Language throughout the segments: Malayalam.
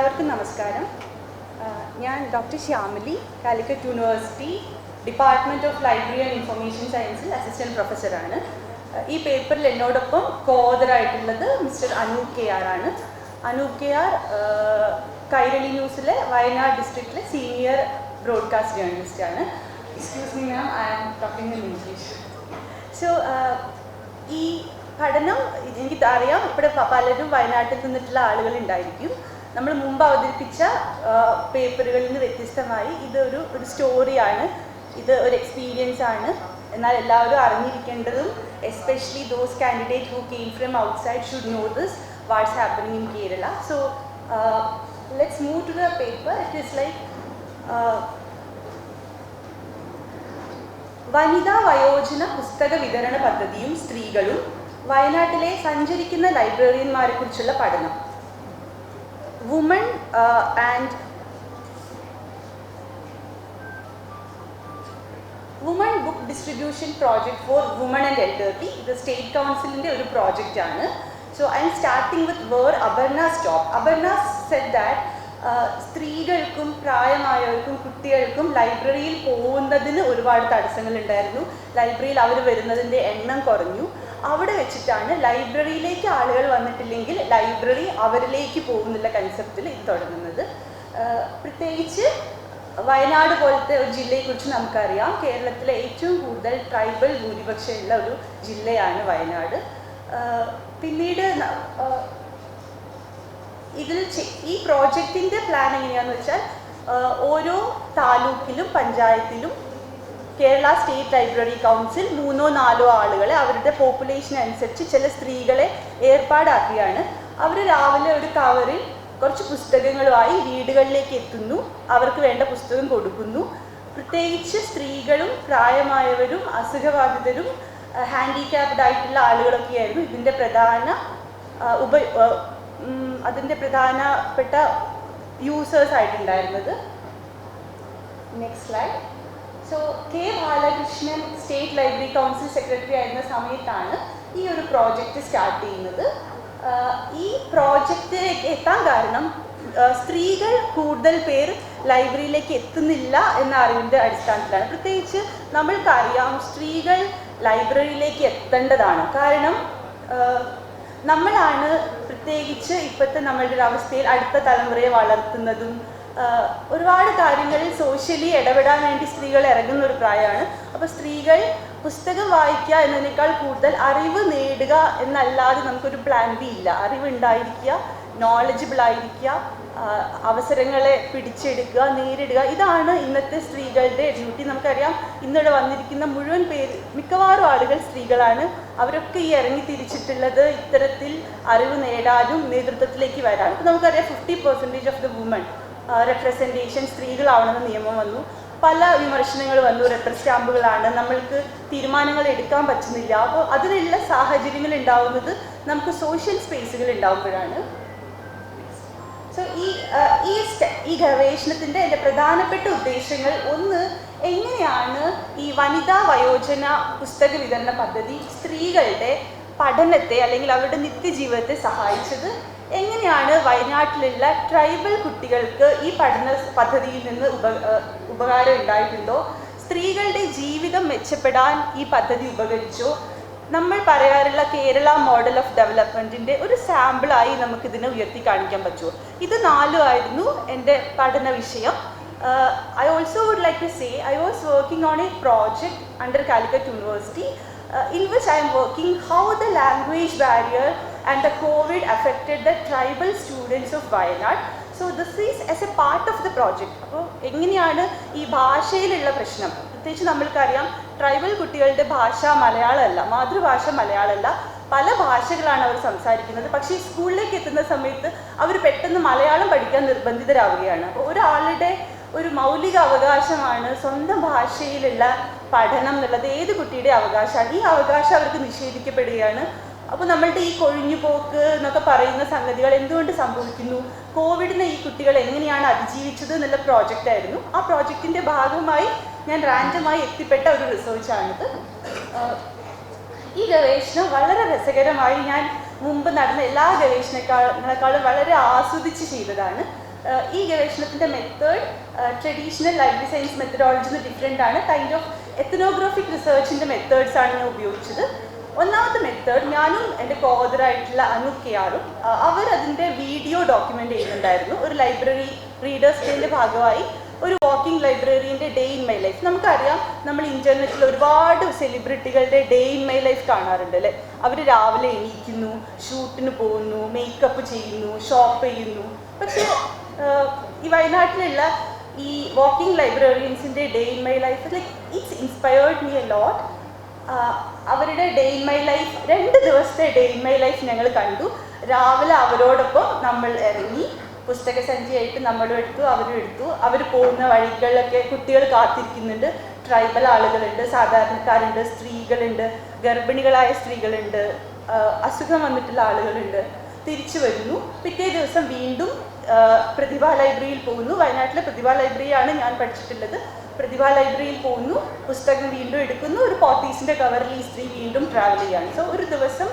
എല്ലാവർക്കും നമസ്കാരം. ഞാൻ doctor Shyamili, Calicut university department of library and information സയൻസിൽ അസിസ്റ്റൻറ്റ് പ്രൊഫസറാണ്. ഈ പേപ്പറിൽ എന്നോടൊപ്പം കോ-ഓതറായിട്ടുള്ളത് മിസ്റ്റർ അനൂപ് കെ ആർ ആണ്. അനൂപ് കെ ആർ കൈരളി ന്യൂസിലെ വയനാട് ഡിസ്ട്രിക്റ്റിലെ സീനിയർ ബ്രോഡ്കാസ്റ്റ് ജേർണലിസ്റ്റാണ്. Excuse me ma'am, I am talking in English. So ഈ പഠനം എനിക്ക് അറിയാം, ഇവിടെ പലരും വയനാട്ടിൽ നിന്നിട്ടുള്ള ആളുകളുണ്ടായിരിക്കും. നമ്മൾ മുമ്പ് അവതരിപ്പിച്ച പേപ്പറുകളിൽ നിന്ന് വ്യത്യസ്തമായി ഇതൊരു സ്റ്റോറിയാണ്, ഇത് ഒരു എക്സ്പീരിയൻസ് ആണ്. എന്നാൽ എല്ലാവരും അറിഞ്ഞിരിക്കേണ്ടതും, especially those candidate who came from outside should know this what's happening in Kerala. So let's move to the paper. It is like വനിതാ വയോജന പുസ്തക വിതരണ പദ്ധതിയും സ്ത്രീകളും വയനാട്ടിലെ സഞ്ചരിക്കുന്ന ലൈബ്രറിയന്മാരെ കുറിച്ചുള്ള പഠനം. Woman book distribution project for woman and elderly. ഇത് സ്റ്റേറ്റ് കൗൺസിലിൻ്റെ ഒരു പ്രോജക്റ്റാണ്. So I am starting with where Aparna stop. Aparna said that സ്ത്രീകൾക്കും പ്രായമായവർക്കും കുട്ടികൾക്കും ലൈബ്രറിയിൽ പോകുന്നതിന് ഒരുപാട് തടസ്സങ്ങളുണ്ടായിരുന്നു. ലൈബ്രറിയിൽ അവർ വരുന്നതിൻ്റെ എണ്ണം കുറഞ്ഞു. അവിടെ വെച്ചിട്ടാണ് ലൈബ്രറിയിലേക്ക് ആളുകൾ വന്നിട്ടില്ലെങ്കിൽ ലൈബ്രറി അവരിലേക്ക് പോകുന്നുള്ള കൺസെപ്റ്റിൽ ഇത് തുടങ്ങുന്നത്. പ്രത്യേകിച്ച് വയനാട് പോലത്തെ ഒരു ജില്ലയെക്കുറിച്ച് നമുക്കറിയാം. കേരളത്തിലെ ഏറ്റവും കൂടുതൽ ട്രൈബൽ ഭൂരിപക്ഷമുള്ള ഒരു ജില്ലയാണ് വയനാട്. പിന്നീട് ഈ പ്രോജക്റ്റിൻ്റെ പ്ലാൻ എങ്ങനെയാണെന്ന് വെച്ചാൽ, ഓരോ താലൂക്കിലും പഞ്ചായത്തിലും കേരള സ്റ്റേറ്റ് ലൈബ്രറി കൗൺസിൽ 3-4 ആളുകളെ അവരുടെ പോപ്പുലേഷൻ അനുസരിച്ച് ചില സ്ത്രീകളെ ഏർപ്പാടാക്കുകയാണ്. അവർ രാവിലെ ഒരു കവറിൽ കുറച്ച് പുസ്തകങ്ങളുമായി വീടുകളിലേക്ക് എത്തുന്നു, അവർക്ക് വേണ്ട പുസ്തകം കൊടുക്കുന്നു. പ്രത്യേകിച്ച് സ്ത്രീകളും പ്രായമായവരും അസുഖബാധിതരും ഹാൻഡിക്യാപ്ഡ് ആയിട്ടുള്ള ആളുകളൊക്കെയായിരുന്നു അതിൻ്റെ പ്രധാനപ്പെട്ട യൂസേഴ്സ് ആയിട്ടുണ്ടായിരുന്നത്. Next slide. So K Balakrishnan state library council secretary ആയിരുന്ന സമയത്താണ് ഈ ഒരു പ്രോജക്റ്റ് സ്റ്റാർട്ട് ചെയ്യുന്നത്. ഈ പ്രോജക്റ്റിലേക്ക് എത്താൻ കാരണം സ്ത്രീകൾ കൂടുതൽ പേർ ലൈബ്രറിയിലേക്ക് എത്തുന്നില്ല എന്ന അറിവിൻ്റെ അടിസ്ഥാനത്തിലാണ്. പ്രത്യേകിച്ച് നമ്മൾക്കറിയാം, സ്ത്രീകൾ ലൈബ്രറിയിലേക്ക് എത്തേണ്ടതാണ്. കാരണം നമ്മളാണ് പ്രത്യേകിച്ച് ഇപ്പോഴത്തെ നമ്മളുടെ ഒരു അവസ്ഥയിൽ അടുത്ത തലമുറയെ വളർത്തുന്നതും ഒരുപാട് കാര്യങ്ങളിൽ സോഷ്യലി ഇടപെടാൻ വേണ്ടി സ്ത്രീകൾ ഇറങ്ങുന്ന ഒരു പ്രായമാണ്. അപ്പോൾ സ്ത്രീകൾ പുസ്തകം വായിക്കുക എന്നതിനേക്കാൾ കൂടുതൽ അറിവ് നേടുക എന്നല്ലാതെ നമുക്കൊരു പ്ലാൻ ബി ഇല്ല. അറിവുണ്ടായിരിക്കുക, നോളജബിൾ ആയിരിക്കുക, അവസരങ്ങളെ പിടിച്ചെടുക്കുക, നേരിടുക, ഇതാണ് ഇന്നത്തെ സ്ത്രീകളുടെ ഡ്യൂട്ടി. നമുക്കറിയാം, ഇന്നിവിടെ വന്നിരിക്കുന്ന മുഴുവൻ മിക്കവാറും ആളുകൾ സ്ത്രീകളാണ്. അവരൊക്കെ ഈ ഇറങ്ങി തിരിച്ചിട്ടുള്ളത് ഇത്തരത്തിൽ അറിവ് നേടാനും നേതൃത്വത്തിലേക്ക് വരാനും. ഇപ്പോൾ നമുക്കറിയാം 50% ഓഫ് ദ വുമൺ റെപ്രസെൻറ്റേഷൻ സ്ത്രീകളാവണമെന്ന് നിയമം വന്നു. പല വിമർശനങ്ങൾ വന്നു. റെപ്പർ സ്റ്റാമ്പുകളാണ്, നമ്മൾക്ക് തീരുമാനങ്ങൾ എടുക്കാൻ പറ്റുന്നില്ല. അപ്പോൾ അതിനുള്ള സാഹചര്യങ്ങൾ ഉണ്ടാവുന്നത് നമുക്ക് സോഷ്യൽ സ്പേസുകൾ ഉണ്ടാകുമ്പോഴാണ്. സോ ഈ ഗവേഷണത്തിൻ്റെ എൻ്റെ പ്രധാനപ്പെട്ട ഉദ്ദേശങ്ങൾ, ഒന്ന്, എങ്ങനെയാണ് ഈ വനിതാ വയോജന പുസ്തക വിതരണ പദ്ധതി സ്ത്രീകളുടെ പഠനത്തെ അല്ലെങ്കിൽ അവരുടെ നിത്യജീവിതത്തെ സഹായിച്ചത്, എങ്ങനെയാണ് വയനാട്ടിലുള്ള ട്രൈബൽ കുട്ടികൾക്ക് ഈ പഠന പദ്ധതിയിൽ നിന്ന് ഉപകാരം ഉണ്ടായിട്ടുണ്ടോ, സ്ത്രീകളുടെ ജീവിതം മെച്ചപ്പെടാൻ ഈ പദ്ധതി ഉപകരിച്ചോ, നമ്മൾ പറയാറുള്ള കേരള മോഡൽ ഓഫ് ഡെവലപ്മെൻറ്റിൻ്റെ ഒരു സാമ്പിളായി നമുക്കിതിനെ ഉയർത്തി കാണിക്കാൻ പറ്റുമോ. ഇത് 4 ആയിരുന്നു എൻ്റെ പഠന വിഷയം. I also would like to say I was working on a project under Calicut University in which I am working how the language barrier and the COVID affected the tribal students of Wayanad. So this is as a part of the project. അപ്പോൾ എങ്ങനെയാണ് ഈ ഭാഷയിലുള്ള പ്രശ്നം, പ്രത്യേകിച്ച് നമ്മൾക്കറിയാം ട്രൈബൽ കുട്ടികളുടെ ഭാഷ മലയാളമല്ല, മാതൃഭാഷ മലയാളമല്ല, പല ഭാഷകളാണ് അവർ സംസാരിക്കുന്നത്. പക്ഷേ സ്കൂളിലേക്ക് എത്തുന്ന സമയത്ത് അവർ പെട്ടെന്ന് മലയാളം പഠിക്കാൻ നിർബന്ധിതരാവുകയാണ്. അപ്പോൾ ഒരാളുടെ ഒരു മൗലിക അവകാശമാണ് സ്വന്തം ഭാഷയിലുള്ള പഠനം എന്നുള്ളത്. ഏത് കുട്ടിയുടെ അവകാശമാണ്? ഈ അവകാശം അവർക്ക് നിഷേധിക്കപ്പെടുകയാണ്. അപ്പോൾ നമ്മളുടെ ഈ കൊഴിഞ്ഞുപോക്ക് എന്നൊക്കെ പറയുന്ന സംഗതികൾ എന്തുകൊണ്ട് സംഭവിക്കുന്നു, കോവിഡിനെ ഈ കുട്ടികൾ എങ്ങനെയാണ് അതിജീവിച്ചത് എന്നുള്ള പ്രോജക്റ്റായിരുന്നു. ആ പ്രോജക്റ്റിൻ്റെ ഭാഗമായി ഞാൻ റാൻഡമായി എത്തിപ്പെട്ട ഒരു റിസർച്ചാണിത്. ഈ ഗവേഷണം വളരെ രസകരമായി ഞാൻ മുമ്പ് നടന്ന എല്ലാ ഗവേഷണങ്ങളെക്കാളും വളരെ ആസ്വദിച്ച് ചെയ്തതാണ്. ഈ ഗവേഷണത്തിൻ്റെ മെത്തേഡ് ട്രഡീഷണൽ ലൈബ്രറി സയൻസ് മെത്തഡോളജിന്ന് ഡിഫറെൻ്റ് ആണ്. കൈൻഡ് ഓഫ് എത്നോഗ്രാഫിക് റിസർച്ചിൻ്റെ മെത്തേഡ്സ് ആണ് ഞാൻ ഉപയോഗിച്ചത്. ഒന്നാമത്തെ മെത്തേഡ് ഞാനും എൻ്റെ കോഓതറായിട്ടുള്ള അനുക്കയാറും അവരതിൻ്റെ വീഡിയോ ഡോക്യുമെൻ്റ് ചെയ്യുന്നുണ്ടായിരുന്നു. ഒരു ലൈബ്രറി റീഡേഴ്സ് ഡേൻ്റെ ഭാഗമായി ഒരു വാക്കിംഗ് ലൈബ്രറിൻ്റെ ഡേ ഇൻ മൈ ലൈഫ്. നമുക്കറിയാം, നമ്മൾ ഇൻ്റർനെറ്റിൽ ഒരുപാട് സെലിബ്രിറ്റികളുടെ ഡേ ഇൻ മൈ ലൈഫ് കാണാറുണ്ട് അല്ലേ. അവർ രാവിലെ എണീക്കുന്നു, ഷൂട്ടിന് പോകുന്നു, മേക്കപ്പ് ചെയ്യുന്നു, ഷോപ്പ് ചെയ്യുന്നു. പക്ഷേ ഈ വയനാട്ടിലുള്ള ഈ വാക്കിംഗ് ലൈബ്രറിയൻസിൻ്റെ day in my life like it's inspired me a lot. അവരുടെ ഡേ ഇൻ മൈ ലൈഫ് 2 ദിവസത്തെ ഡേ ഇൻ മൈ ലൈഫ് ഞങ്ങൾ കണ്ടു. രാവിലെ അവരോടൊപ്പം നമ്മൾ ഇറങ്ങി, പുസ്തക സഞ്ചിയായിട്ട് നമ്മളും എടുത്തു, അവരും എടുത്തു. അവർ പോകുന്ന വഴികളിലൊക്കെ കുട്ടികൾ കാത്തിരിക്കുന്നുണ്ട്. ട്രൈബൽ ആളുകളുണ്ട്, സാധാരണക്കാരുണ്ട്, സ്ത്രീകളുണ്ട്, ഗർഭിണികളായ സ്ത്രീകളുണ്ട്, അസുഖം വന്നിട്ടുള്ള ആളുകളുണ്ട്. തിരിച്ചു വരുന്നു. പിറ്റേ ദിവസം വീണ്ടും പ്രതിഭ ലൈബ്രറിയിൽ പോകുന്നു. വയനാട്ടിലെ പ്രതിഭ ലൈബ്രറിയാണ് ഞാൻ പഠിച്ചിട്ടുള്ളത്. പ്രതിഭ ലൈബ്രറിയിൽ പോകുന്നു, പുസ്തകം വീണ്ടും എടുക്കുന്നു. ഒരു പോത്തീസിൻ്റെ കവറിൽ ഈ സ്ത്രീ വീണ്ടും ട്രാവൽ ചെയ്യാണ്. സോ ഒരു ദിവസം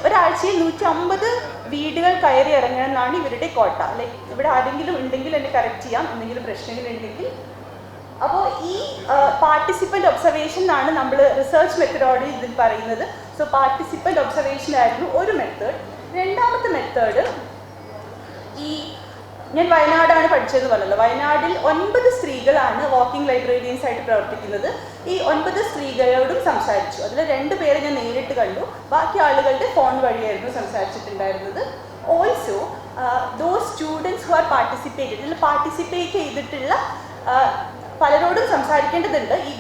ഒരാഴ്ചയിൽ 150 വീടുകൾ കയറി ഇറങ്ങണം എന്നാണ് ഇവരുടെ കോട്ട. ലൈക്ക് ഇവിടെ ആരെങ്കിലും ഉണ്ടെങ്കിൽ എന്നെ കറക്റ്റ് ചെയ്യാം, എന്തെങ്കിലും പ്രശ്നങ്ങളുണ്ടെങ്കിൽ. അപ്പോൾ ഈ പാർട്ടിസിപ്പൻ്റ് ഒബ്സർവേഷൻ ആണ് നമ്മൾ റിസർച്ച് മെത്തഡോളജി ഇതിൽ പറയുന്നത്. സോ പാർട്ടിസിപ്പൻ്റ് ഒബ്സർവേഷൻ ആയിരുന്നു ഒരു മെത്തേഡ്. രണ്ടാമത്തെ മെത്തേഡ്, ഈ ഞാൻ വയനാടാണ് പഠിച്ചതെന്ന് പറഞ്ഞല്ലോ. വയനാട്ടിൽ 9 സ്ത്രീകളാണ് വാക്കിംഗ് ലൈബ്രറിയൻസ് ആയിട്ട് പ്രവർത്തിക്കുന്നത്. ഈ 9 സ്ത്രീകളോടും സംസാരിച്ചു. അതിൽ 2 പേരെ ഞാൻ നേരിട്ട് കണ്ടു, ബാക്കി ആളുകളുടെ ഫോൺ വഴിയായിരുന്നു സംസാരിച്ചിട്ടുണ്ടായിരുന്നത്. Also those students who are participate ചെയ്തിട്ടുള്ള പലരോടും സംസാരിക്കേണ്ടതുണ്ട്. ഈ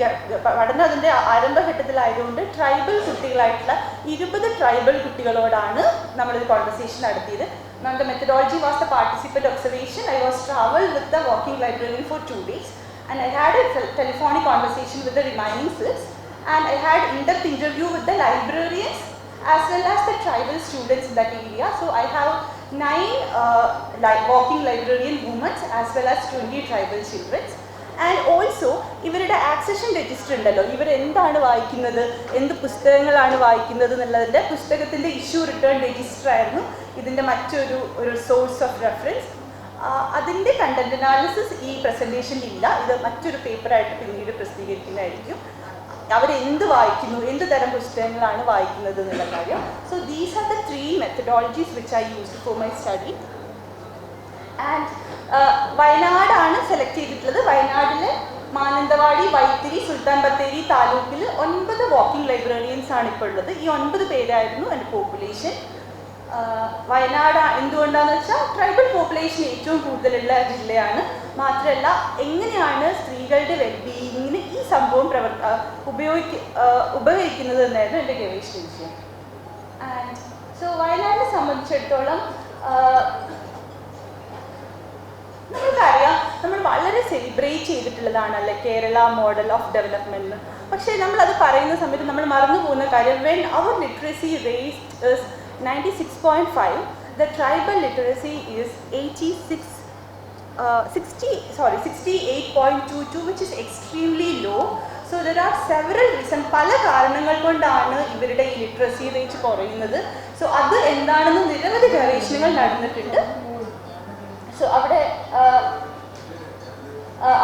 പഠനം അതിൻ്റെ ആരംഭഘട്ടത്തിലായതുകൊണ്ട് ട്രൈബൽ കുട്ടികളായിട്ടുള്ള 20 ട്രൈബൽ കുട്ടികളോടാണ് നമ്മളൊരു കോൺവെർസേഷൻ നടത്തിയത്. Now the methodology was the participant observation. I was traveled with the walking librarian for 2 days, and I had a telephonic conversation with the remaining 6, and I had in-depth interview with the librarians as well as the tribal students in that area. So I have 9 walking librarian women as well as 20 tribal children. And also ഇവരുടെ ആക്സഷൻ രജിസ്റ്റർ ഉണ്ടല്ലോ, ഇവരെന്താണ് വായിക്കുന്നത്, എന്ത് പുസ്തകങ്ങളാണ് വായിക്കുന്നത് എന്നുള്ളതിൻ്റെ പുസ്തകത്തിൻ്റെ ഇഷ്യൂ റിട്ടേൺ രജിസ്റ്റർ ആയിരുന്നു ഇതിൻ്റെ മറ്റൊരു സോഴ്സ് ഓഫ് റെഫറൻസ്. അതിൻ്റെ കണ്ടന്റ് അനാലിസിസ് ഈ പ്രസൻറ്റേഷനിൽ ഇല്ല. ഇത് മറ്റൊരു പേപ്പറായിട്ട് പിന്നീട് പ്രസിദ്ധീകരിക്കുന്നതായിരിക്കും. അവരെന്ത് വായിക്കുന്നു, എന്ത് തരം പുസ്തകങ്ങളാണ് വായിക്കുന്നത് എന്നുള്ള കാര്യം. So these are the 3 methodologies which I used for my study. And വയനാടാണ് സെലക്ട് ചെയ്തിട്ടുള്ളത്. വയനാട്ടിലെ മാനന്തവാടി, വൈത്തിരി, സുൽത്താൻ ബത്തേരി താലൂക്കിൽ 9 വാക്കിംഗ് ലൈബ്രറിയൻസ് ആണ് ഇപ്പോൾ ഉള്ളത്. ഈ 9 പേരായിരുന്നു എൻ്റെ പോപ്പുലേഷൻ. വയനാട് എന്തുകൊണ്ടാണെന്ന് വെച്ചാൽ ട്രൈബൽ പോപ്പുലേഷൻ ഏറ്റവും കൂടുതലുള്ള ജില്ലയാണ്. മാത്രമല്ല, എങ്ങനെയാണ് സ്ത്രീകളുടെ വെൽബീയിങ്ങിന് ഈ സംഭവം ഉപയോഗിക്കുന്നത് എന്നായിരുന്നു എൻ്റെ ഗവേഷണ വിഷയം. ആൻഡ് സോ വയനാടിനെ സംബന്ധിച്ചിടത്തോളം നമുക്കറിയാം, നമ്മൾ വളരെ സെലിബ്രേറ്റ് ചെയ്തിട്ടുള്ളതാണല്ലേ കേരള മോഡൽ ഓഫ് ഡെവലപ്മെൻറ്റ്. പക്ഷേ നമ്മളത് പറയുന്ന സമയത്ത് നമ്മൾ മറന്നു പോകുന്ന കാര്യം, when our literacy rate is 96.5, the tribal literacy is 68.22, which is extremely low. So there are several reasons. പല കാരണങ്ങൾ കൊണ്ടാണ് ഇവരുടെ ഈ ലിറ്ററസി റേറ്റ് കുറയുന്നത്. സോ അത് എന്താണെന്ന് നിരവധി ഗവേഷണങ്ങൾ നടന്നിട്ടുണ്ട്. സോ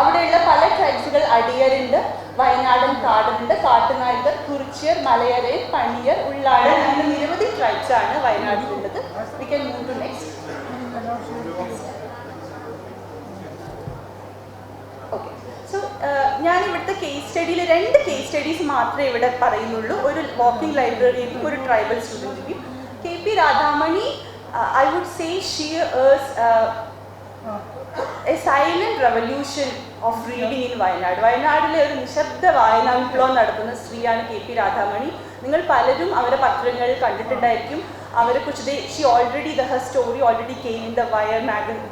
അവിടെയുള്ള പല ട്രൈബ്സുകൾ, അടിയരുണ്ട്, വയനാടൻ കാടനുണ്ട്, കാട്ടുനായ്ക്കർ, കുറിച്യർ, മലയരയൻ, പണിയർ, ഉള്ളാടൻ, അങ്ങനെ നിരവധി ട്രൈബ്സ് ആണ് വയനാട്ടിലുള്ളത്. We can move to next. Okay, so ഞാൻ ഇവിടുത്തെ കേസ് സ്റ്റഡിയിൽ 2 കേസ് സ്റ്റഡീസ് മാത്രമേ ഇവിടെ പറയുന്നുള്ളൂ. ഒരു വാക്കിംഗ് ലൈബ്രറിയും ഒരു ട്രൈബൽ സ്റ്റുഡൻറ്റിനും. KP Radhamani, I would say she is a silent revolution of reading in Wayanad. വയനാട്ടിലെ ഒരു നിശബ്ദ വായനാ വിപ്ലവം നടത്തുന്ന സ്ത്രീയാണ് KP രാധാമണി. നിങ്ങൾ പലരും അവരുടെ പത്രങ്ങൾ കണ്ടിട്ടുണ്ടായിരിക്കും. അവരെക്കുറിച്ച് her story already came in the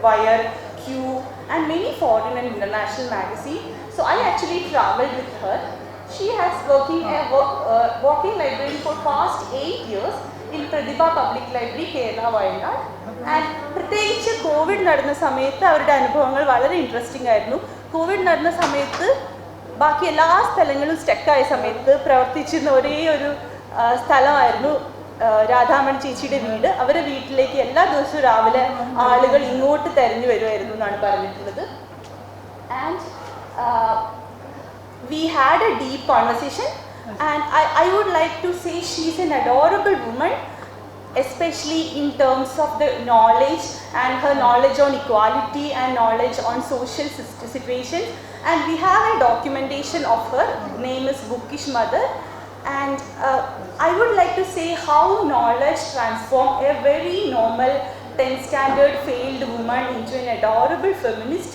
Wire, Q and many foreign and international magazines. So I actually traveled with her. She has walking library for past 8 years in Pradibha Public Library, Kerala, Wayanad. And പ്രത്യേകിച്ച് കോവിഡ് നടന്ന സമയത്ത് അവരുടെ അനുഭവങ്ങൾ വളരെ ഇൻട്രസ്റ്റിംഗ് ആയിരുന്നു. കോവിഡ് നടന്ന സമയത്ത് ബാക്കി എല്ലാ സ്ഥലങ്ങളും സ്റ്റക്കായ സമയത്ത് പ്രവർത്തിച്ചിരുന്ന ഒരേ ഒരു സ്ഥലമായിരുന്നു രാധാമണി ചേച്ചിയുടെ വീട്. അവരുടെ വീട്ടിലേക്ക് എല്ലാ ദിവസവും രാവിലെ ആളുകൾ ഇങ്ങോട്ട് തെരഞ്ഞു വരുമായിരുന്നു എന്നാണ് പറഞ്ഞിട്ടുള്ളത്. And we had a deep conversation, and I would like to say she's an adorable woman, especially in terms of the knowledge and her knowledge on equality and knowledge on social situations. And we have a documentation of her name is Bookish Mother. And I would like to say how knowledge transformed a very normal 10th standard failed woman into an adorable feminist.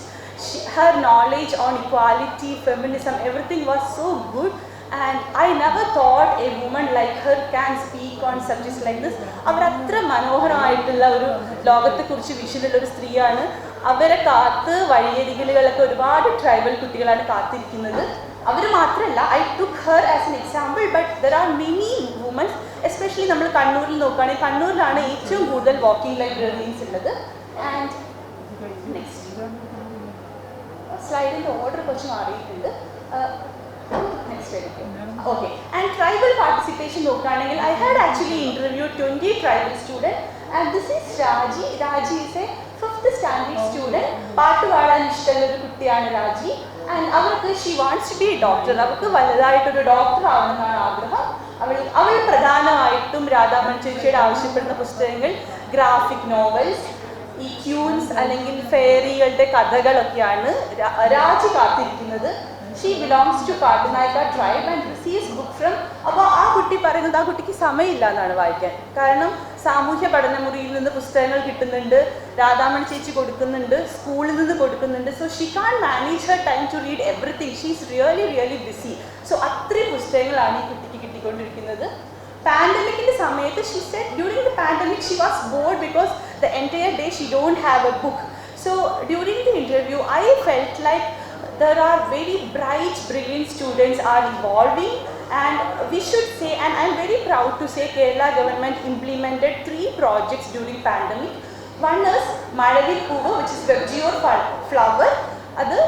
Her knowledge on equality, feminism, everything was so good, and I never thought a woman like her can speak on subjects like this. അവർ അത്ര മനോഹരമായിട്ടുള്ള ഒരു ലോകത്തെക്കുറിച്ച് വിഷനുള്ള ഒരു സ്ത്രീയാണ്. അവരെ കാത്ത് വഴിയരികിലുകളൊക്കെ ഒരുപാട് ട്രൈബൽ കുട്ടികളാണ് കാത്തിരിക്കുന്നത്. അവർ മാത്രമല്ല, I took her as an example, but there are many womens. Especially നമ്മൾ കണ്ണൂരിൽ നോക്കുകയാണെങ്കിൽ കണ്ണൂരിലാണ് ഏറ്റവും കൂടുതൽ വാക്കിംഗ് ലൈബ്രറീസ് ഉള്ളത്. ആൻഡ് നെക്സ്റ്റ് സ്ലൈഡിൻ്റെ ഓർഡർ കുറച്ച് മാറിയിട്ടുണ്ട്. Next okay. And tribal participation നോക്കുകയാണെങ്കിൽ I had actually interview 20 tribal student, and this is Raji. Raji is A 5th standard student. പാട്ട് പാടാൻ ഇഷ്ടമുള്ള ഒരു കുട്ടിയാണ് രാജി. ആൻഡ് അവർക്ക് she wants to be a doctor. അവർക്ക് വലുതായിട്ടൊരു ഡോക്ടർ ആവണമെന്നാണ് ആഗ്രഹം. അവൾ പ്രധാനമായിട്ടും രാധാമണി ചേച്ചിയുടെ ആവശ്യപ്പെടുന്ന പുസ്തകങ്ങൾ ഗ്രാഫിക് നോവൽസ്, ഈ ക്യൂൻസ് അല്ലെങ്കിൽ ഫെയറികളുടെ കഥകളൊക്കെയാണ് രാജി കാത്തിരിക്കുന്നത്. She belongs to Pattunaika tribe and receives book from. അപ്പോൾ ആ കുട്ടി പറയുന്നത് ആ കുട്ടിക്ക് സമയമില്ല എന്നാണ് വായിക്കാൻ. കാരണം സാമൂഹ്യ പഠനമുറിയിൽ നിന്ന് പുസ്തകങ്ങൾ കിട്ടുന്നുണ്ട്, രാധാമണി ചേച്ചി കൊടുക്കുന്നുണ്ട്, സ്കൂളിൽ നിന്ന് കൊടുക്കുന്നുണ്ട്. So she can manage her time to read everything. She is really busy. So അത്രയും പുസ്തകങ്ങളാണ് ഈ കുട്ടിക്ക് കിട്ടിക്കൊണ്ടിരിക്കുന്നത്. പാൻഡമിക്കിൻ്റെ സമയത്ത് she said during the pandemic she was bored because the entire day she don't have a book. So during the interview I felt like there are very bright, brilliant students are evolving, and we should say, and I'm very proud to say, Kerala government implemented 3 projects during pandemic. One is Malavil Puvu, which is Veggior flower. അത്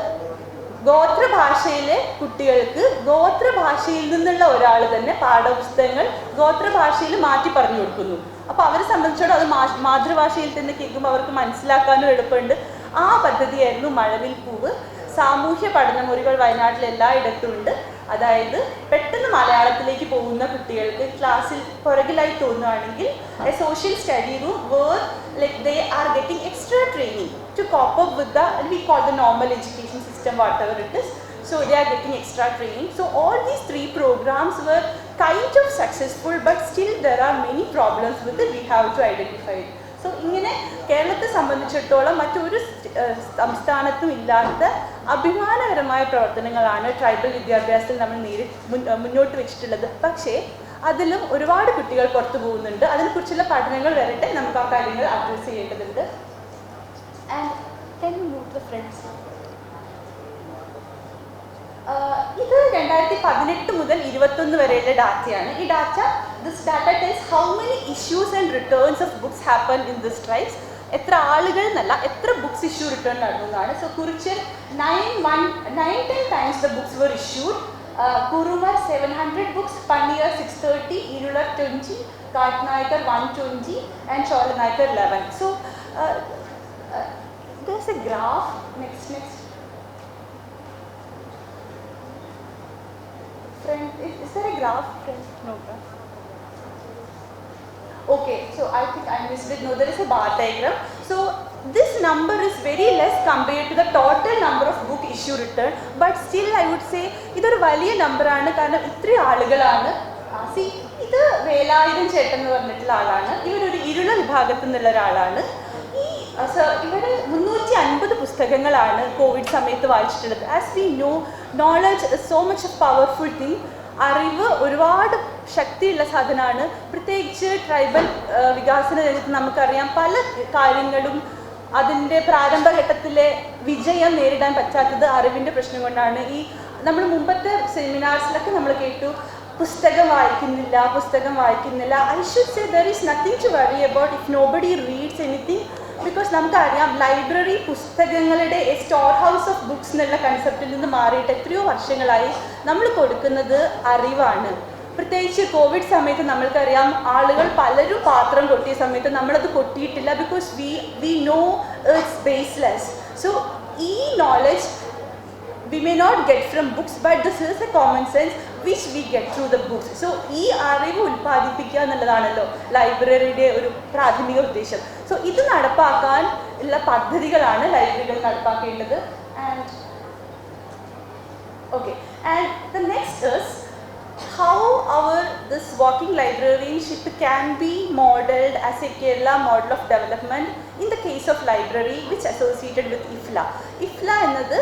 ഗോത്രഭാഷയിലെ കുട്ടികൾക്ക് ഗോത്രഭാഷയിൽ നിന്നുള്ള ഒരാൾ തന്നെ പാഠപുസ്തകങ്ങൾ ഗോത്രഭാഷയിൽ മാറ്റി പറഞ്ഞു കൊടുക്കുന്നു. അപ്പോൾ അവരെ സംബന്ധിച്ചോളം അത് മാതൃഭാഷയിൽ തന്നെ കേൾക്കുമ്പോൾ അവർക്ക് മനസ്സിലാക്കാനും എളുപ്പമുണ്ട്. ആ പദ്ധതിയായിരുന്നു മഴവിൽ പൂവ്. സാമൂഹ്യ പഠനമുറികൾ വയനാട്ടിൽ എല്ലായിടത്തും ഉണ്ട്. അതായത് പെട്ടെന്ന് മലയാളത്തിലേക്ക് പോകുന്ന കുട്ടികൾക്ക് ക്ലാസ്സിൽ പുറകിലായി തോന്നുകയാണെങ്കിൽ a social study room where like they are getting extra training to cope up with the, we call the normal education system, whatever it is. So they are getting extra training. So all these 3 programs were kind of successful, but still there are many problems with it. We have to identify it. So ഇങ്ങനെ കേരളത്തെ സംബന്ധിച്ചിടത്തോളം മറ്റൊരു സംസ്ഥാനത്തും ഇല്ലാത്ത അഭിമാനകരമായ പ്രവർത്തനങ്ങളാണ് ട്രൈബൽ വിദ്യാഭ്യാസത്തിൽ നമ്മൾ മുന്നോട്ട് വെച്ചിട്ടുള്ളത്. പക്ഷേ അതിലും ഒരുപാട് കുട്ടികൾ പുറത്തു പോകുന്നുണ്ട്. അതിനെക്കുറിച്ചുള്ള പഠനങ്ങൾ വരട്ടെ, നമുക്ക് ആ കാര്യങ്ങൾ അഡ്രസ്സ് ചെയ്യേണ്ടതുണ്ട്. And can you move to the front? ഇത് 2018 മുതൽ 2021 വരെയുള്ള ഡാറ്റയാണ്. ഈ data, this data tells how many issues and returns of books happen in this tribes. എത്ര ആളുകൾ എന്നല്ല, എത്ര ബുക്സ് ഇഷ്യൂ റിട്ടേൺ നടന്നതാണ്. സോ കുറിച്ച് 9-10 times the books were issued. Kurumar 700 books, Pannier 630, Irular 20, Katnaikar 120 and Cholanaikar 11. So there's a graph. Next. Friend, is there a graph? Friend? No graph. Okay, so I think I missed it. No, there is a bar diagram. So this number is very less compared to the total number of book issue return, but still I would say ഇതൊരു വലിയ നമ്പറാണ്. കാരണം ഇത്രയും ആളുകളാണ്. See, ഇത് വേലായുധൻ ചേട്ടൻ എന്ന് പറഞ്ഞിട്ടുള്ള ആളാണ്. ഇവരൊരു ഇരുള വിഭാഗത്തിൽ നിന്നുള്ള ഒരാളാണ്. ഇവർ 350 പുസ്തകങ്ങളാണ് കോവിഡ് സമയത്ത് വായിച്ചിട്ടുള്ളത്. As we know, knowledge is so much a powerful thing. അറിവ് ഒരുപാട് ശക്തിയുള്ള സാധനമാണ്. പ്രത്യേകിച്ച് ട്രൈബൽ വികാസന രംഗത്ത് നമുക്കറിയാം പല കാര്യങ്ങളും അതിൻ്റെ പ്രാരംഭഘട്ടത്തിലെ വിജയം നേരിടാൻ പറ്റാത്തത് അറിവിൻ്റെ പ്രശ്നം കൊണ്ടാണ്. ഈ നമ്മൾ മുമ്പത്തെ സെമിനാർസിലൊക്കെ നമ്മൾ കേട്ടു പുസ്തകം വായിക്കുന്നില്ല. I should say there is nothing to worry about if nobody reads anything. Because നമുക്കറിയാം ലൈബ്രറി പുസ്തകങ്ങളുടെ സ്റ്റോർ ഹൗസ് ഓഫ് ബുക്സ് എന്നുള്ള കൺസെപ്റ്റിൽ നിന്ന് മാറിയിട്ട് എത്രയോ വർഷങ്ങളായി നമ്മൾ കൊടുക്കുന്നത് അറിവാണ്. പ്രത്യേകിച്ച് കോവിഡ് സമയത്ത് നമ്മൾക്കറിയാം ആളുകൾ പലരും പാത്രം കൊട്ടിയ സമയത്ത് നമ്മളത് കൊട്ടിയിട്ടില്ല because we know it's baseless. So ഈ knowledge we may not get from books, but this is a common sense which we get through the books. So ഈ അറിവ് ഉൽപ്പാദിപ്പിക്കുക എന്നുള്ളതാണല്ലോ ലൈബ്രറിയുടെ ഒരു പ്രാഥമിക ഉദ്ദേശം. സോ ഇത് നടപ്പാക്കാൻ ഉള്ള പദ്ധതികളാണ് ലൈബ്രറികൾ നടപ്പാക്കേണ്ടത്. And the next is how this walking librarianship can be modeled as a Kerala model of development in the case of library which associated with IFLA. IFLA എന്നത്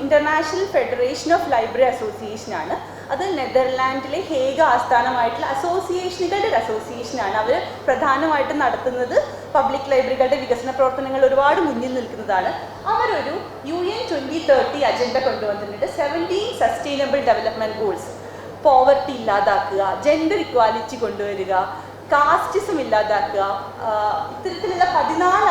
international federation of library association ആണ്. അത് നെതർലാൻഡിലെ ഹേഗ ആസ്ഥാനമായിട്ടുള്ള അസോസിയേഷനുകളുടെ ഒരു അസോസിയേഷനാണ്. അവർ പ്രധാനമായിട്ടും നടത്തുന്നത് പബ്ലിക് ലൈബ്രറികളുടെ വികസന പ്രവർത്തനങ്ങൾ ഒരുപാട് മുന്നിൽ നിൽക്കുന്നതാണ്. അവരൊരു UN 2030 അജണ്ട കൊണ്ടുവന്നിട്ടുണ്ട്. 17 സസ്റ്റൈനബിൾ ഡെവലപ്മെന്റ് ഗോൾസ്. പോവർട്ടി ഇല്ലാതാക്കുക, ജെൻഡർ ഇക്വാലിറ്റി കൊണ്ടുവരിക, കാസ്റ്റിസം ഇല്ലാതാക്കുക, ഇത്തരത്തിലുള്ള 17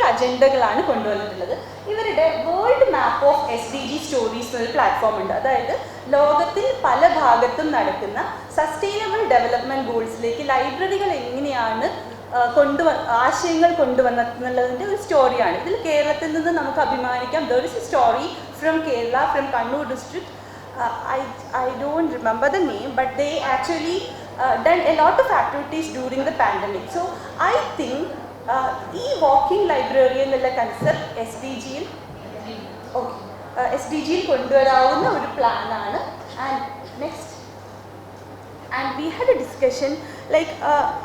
അജണ്ടകളാണ് കൊണ്ടുവന്നിട്ടുള്ളത്. ഇവരുടെ world map of SDG stories എന്നൊരു പ്ലാറ്റ്ഫോം ഉണ്ട്. അതായത് ലോകത്തിൽ പല ഭാഗത്തും നടക്കുന്ന സസ്റ്റൈനബിൾ ഡെവലപ്മെന്റ് ഗോൾസിലേക്ക് ലൈബ്രറികൾ എങ്ങനെയാണ് ആശയങ്ങൾ കൊണ്ടുവന്നുള്ളതിൻ്റെ ഒരു സ്റ്റോറിയാണ്. ഇതിൽ കേരളത്തിൽ നിന്ന് നമുക്ക് അഭിമാനിക്കാം. There is A story from Kerala, from Kannur district. I don't remember the name, but they actually done a lot of activities during the pandemic. So I think ഈ വാക്കിംഗ് ലൈബ്രറി എന്നുള്ള കൺസെപ്റ്റ് എസ് ഡി ജിയിൽ കൊണ്ടുവരാവുന്ന ഒരു പ്ലാനാണ്. And we had a discussion, like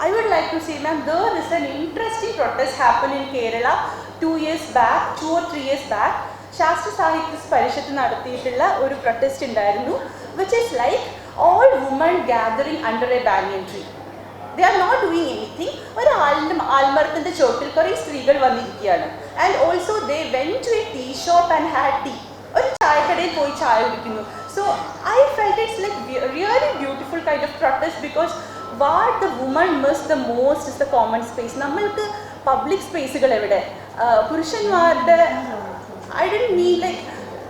I would like to say, ma'am, there is an interesting protest happened in Kerala 2 or 3 years back. ശാസ്ത്ര സാഹിത്യ പരിഷത്ത് നടത്തിയിട്ടുള്ള ഒരു പ്രൊട്ടസ്റ്റ് ഉണ്ടായിരുന്നു, which is like all women gathering under a banyan tree. They are not doing anything. ഒരു ആൽമരത്തിൻ്റെ ചോട്ടിൽ കുറേ സ്ത്രീകൾ വന്നിരിക്കുകയാണ്. And also they went to a tea shop and had tea. ഒരു ചായക്കടയിൽ പോയി ചായ കുടിക്കുന്നു. So I felt it's like really beautiful kind of protest because what the woman miss the most is the common space. നമ്മൾക്ക് പബ്ലിക് സ്പേസുകൾ എവിടെ? പുരുഷന്മാരുടെ ഐ ഡോണ്ട് മീൻ ലൈക്ക്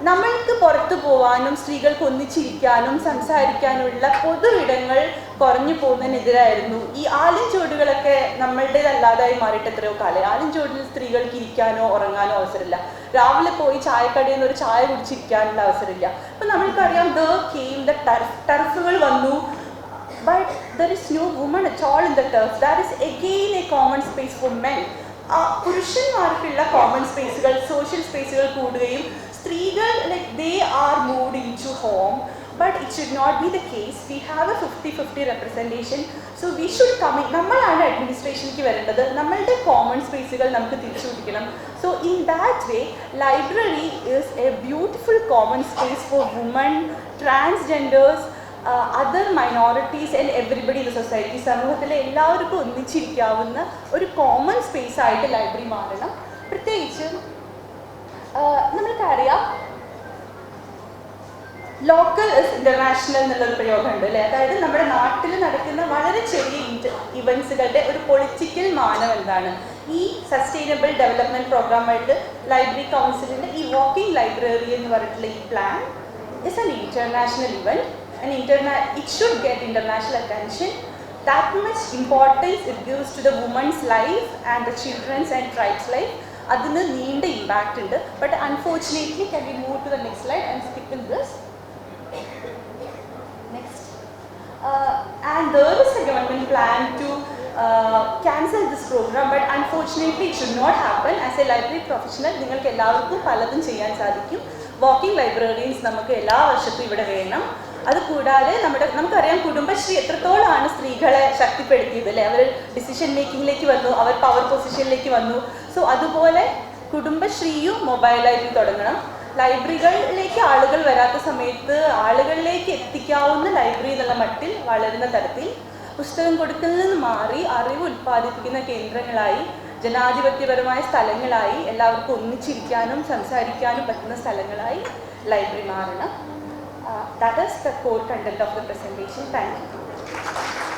നമ്മൾക്ക് പുറത്തു പോകാനും സ്ത്രീകൾക്ക് ഒന്നിച്ചിരിക്കാനും സംസാരിക്കാനുള്ള പൊതുവിടങ്ങൾ കുറഞ്ഞു പോകുന്നതിനെതിരായിരുന്നു. ഈ ആലിൻചോടുകളൊക്കെ നമ്മളുടേതല്ലാതായി മാറിയിട്ട് എത്രയോ കാലം. ആലിൻചോടിൽ സ്ത്രീകൾക്ക് ഇരിക്കാനോ ഉറങ്ങാനോ അവസരമില്ല. രാവിലെ പോയി ചായക്കടയിൽ നിന്ന് ഒരു ചായ കുടിച്ചിരിക്കാനുള്ള അവസരമില്ല. അപ്പം നമ്മൾക്കറിയാം ദ ടർഫുകൾ വന്നു, but there is no woman at all in the turf. That is again a common space for men. പുരുഷന്മാർക്കുള്ള കോമൺ സ്പേസുകൾ, സോഷ്യൽ സ്പേസുകൾ കൂടുകയും സ്ത്രീകൾ like they are moved into home, but it should not be the case. We have a 50-50 representation, so we should come in. നമ്മളാണ് അഡ്മിനിസ്ട്രേഷനിലേക്ക് വരേണ്ടത്. നമ്മളുടെ കോമൺ സ്പേസുകൾ നമുക്ക് തിരിച്ചു പിടിക്കണം. So in that way, library is a beautiful common space for women, transgenders, other minorities and everybody in the society. സമൂഹത്തിലെ എല്ലാവർക്കും ഒന്നിച്ചിരിക്കാവുന്ന ഒരു കോമൺ സ്പേസ് ആയിട്ട് ലൈബ്രറി മാറണം. പ്രത്യേകിച്ച് നമ്മൾക്കറിയാം ലോക്കൽ ഇന്റർനാഷണൽ എന്നുള്ളൊരു പ്രയോഗമുണ്ട് അല്ലേ? അതായത് നമ്മുടെ നാട്ടിൽ നടക്കുന്ന വളരെ ചെറിയ ഇവൻസുകളുടെ ഒരു പൊളിറ്റിക്കൽ മാനം എന്താണ്? ഈ സസ്റ്റൈനബിൾ ഡെവലപ്മെന്റ് പ്രോഗ്രാമായിട്ട് ലൈബ്രറി കൗൺസിലിൻ്റെ ഈ വാക്കിംഗ് ലൈബ്രറി എന്ന് പറഞ്ഞിട്ടുള്ള ഈ plan is an international event. It should get international attention. That much importance it gives to the women's life and the children's and tribes' life. അതിന് നീണ്ട ഇമ്പാക്റ്റ് ഉണ്ട്. But unfortunately can we move to the next slide and skip in this? Next. And there is a government plan to cancel this program, but unfortunately it should not happen. As a library professional നിങ്ങൾക്ക് എല്ലാവർക്കും പലതും ചെയ്യാൻ സാധിക്കും. വാക്കിംഗ് ലൈബ്രറീൻസ് നമുക്ക് എല്ലാ വർഷത്തും ഇവിടെ വേണം. അതുകൂടാതെ നമുക്കറിയാം കുടുംബശ്രീ എത്രത്തോളമാണ് സ്ത്രീകളെ ശക്തിപ്പെടുത്തിയത് അല്ലേ? അവർ ഡിസിഷൻ മേക്കിങ്ങിലേക്ക് വന്നു, അവർ പവർ പൊസിഷനിലേക്ക് വന്നു. സോ അതുപോലെ കുടുംബശ്രീയും മൊബൈലായിട്ട് തുടങ്ങണം. ലൈബ്രറികളിലേക്ക് ആളുകൾ വരാത്ത സമയത്ത് ആളുകളിലേക്ക് എത്തിക്കാവുന്ന ലൈബ്രറി എന്നുള്ള മട്ടിൽ വളരുന്ന തരത്തിൽ പുസ്തകം കൊടുക്കുന്നതിൽ നിന്ന് മാറി അറിവ് ഉൽപ്പാദിപ്പിക്കുന്ന കേന്ദ്രങ്ങളായി, ജനാധിപത്യപരമായ സ്ഥലങ്ങളായി, എല്ലാവർക്കും ഒന്നിച്ചിരിക്കാനും സംസാരിക്കാനും പറ്റുന്ന സ്ഥലങ്ങളായി ലൈബ്രറി മാറണം. That is the core content of the presentation. Thank you.